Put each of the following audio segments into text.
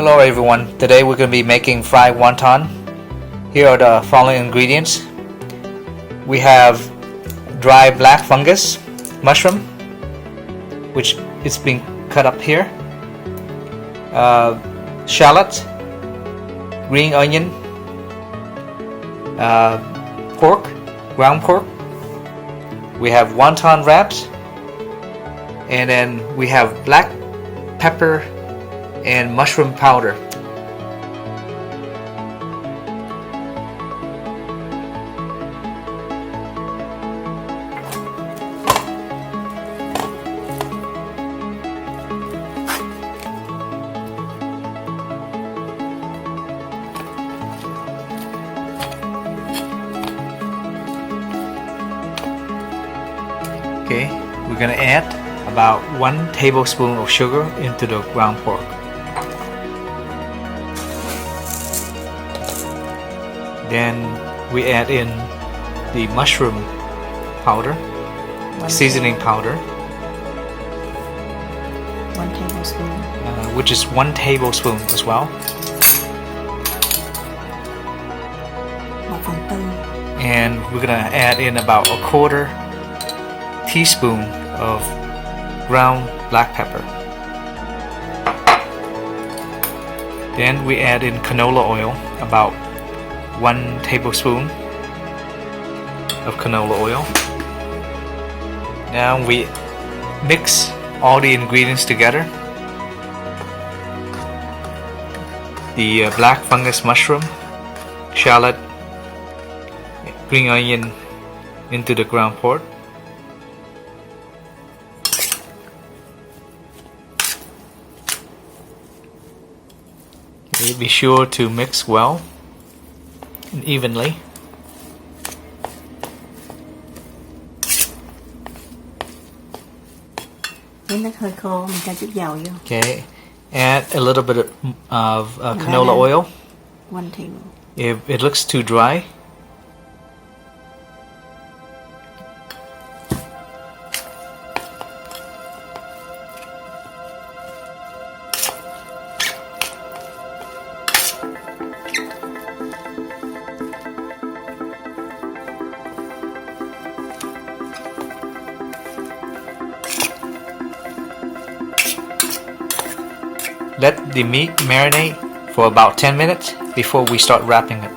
Hello everyone, today we're going to be making fried wonton. Here are the following ingredients. We have dry black fungus mushroom, which is being cut up here, shallot, green onion, pork, ground pork. We have wonton wraps, and then we have black pepper and mushroom powder. Okay, we're gonna add about 1 tablespoon of sugar into the ground pork. Then we add in the mushroom powder, seasoning powder, 1 tablespoon. Which is 1 tablespoon as well. 1/4. And we're gonna add in about 1/4 teaspoon of ground black pepper. Then we add in canola oil, about 1 tablespoon of canola oil. Now we mix all the ingredients together. The black fungus mushroom, shallot, green onion into the ground pork. Okay, be sure to mix well and evenly. Nếu nó hơi khô mình cho chút dầu vô. Okay, add a little bit of canola oil. 1 table. If it looks too dry, let the meat marinate for about 10 minutes before we start wrapping it.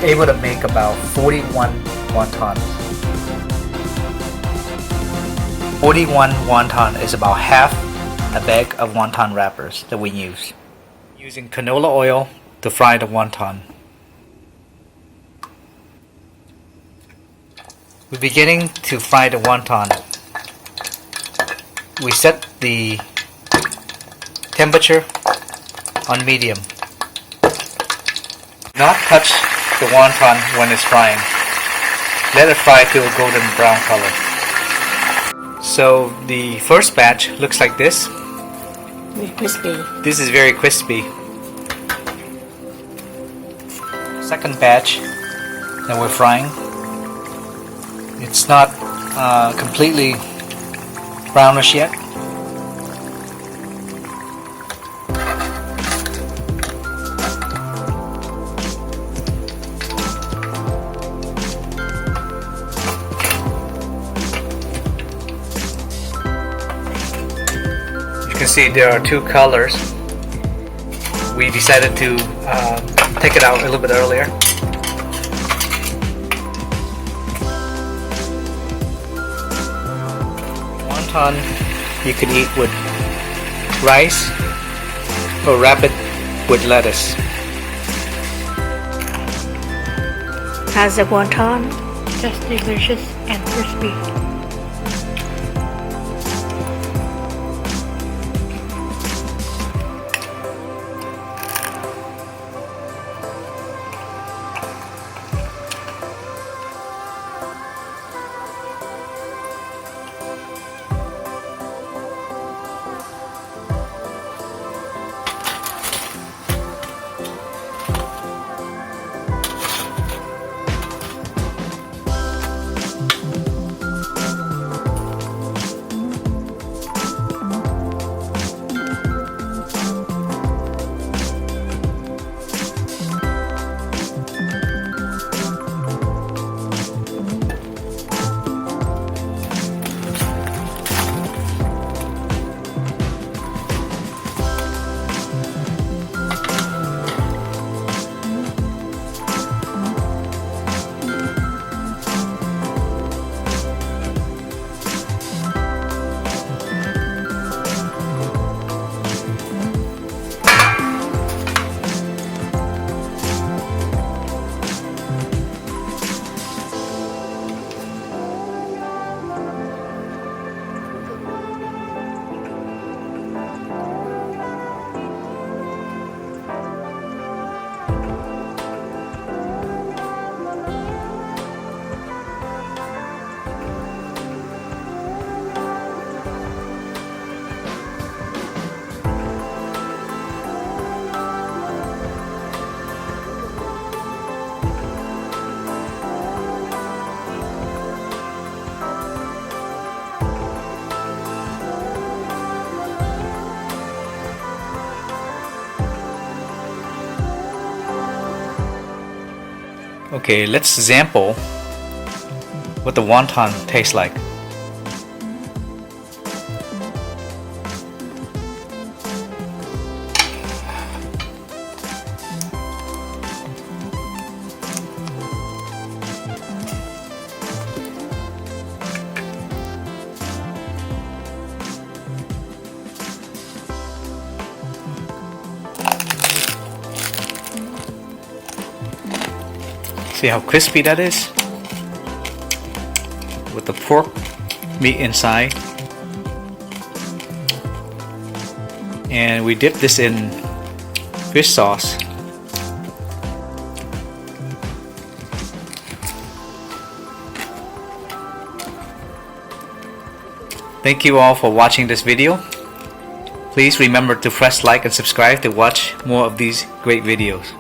able to make about 41 wontons. 41 wonton is about half a bag of wonton wrappers that we use. Using canola oil to fry the wonton. We're beginning to fry the wonton. We set the temperature on medium. Not touch the wonton when it's frying. Let it fry to a golden brown color. So the first batch looks like this. Very crispy. This is very crispy. Second batch that we're frying. It's not completely brownish yet. You can see there are two colors. We decided to take it out a little bit earlier. Wonton you can eat with rice or wrap it with lettuce. How's the wonton? Just delicious and crispy. Okay, let's sample what the wonton tastes like. See how crispy that is? With the pork meat inside. And we dip this in fish sauce. Thank you all for watching this video. Please remember to press like and subscribe to watch more of these great videos.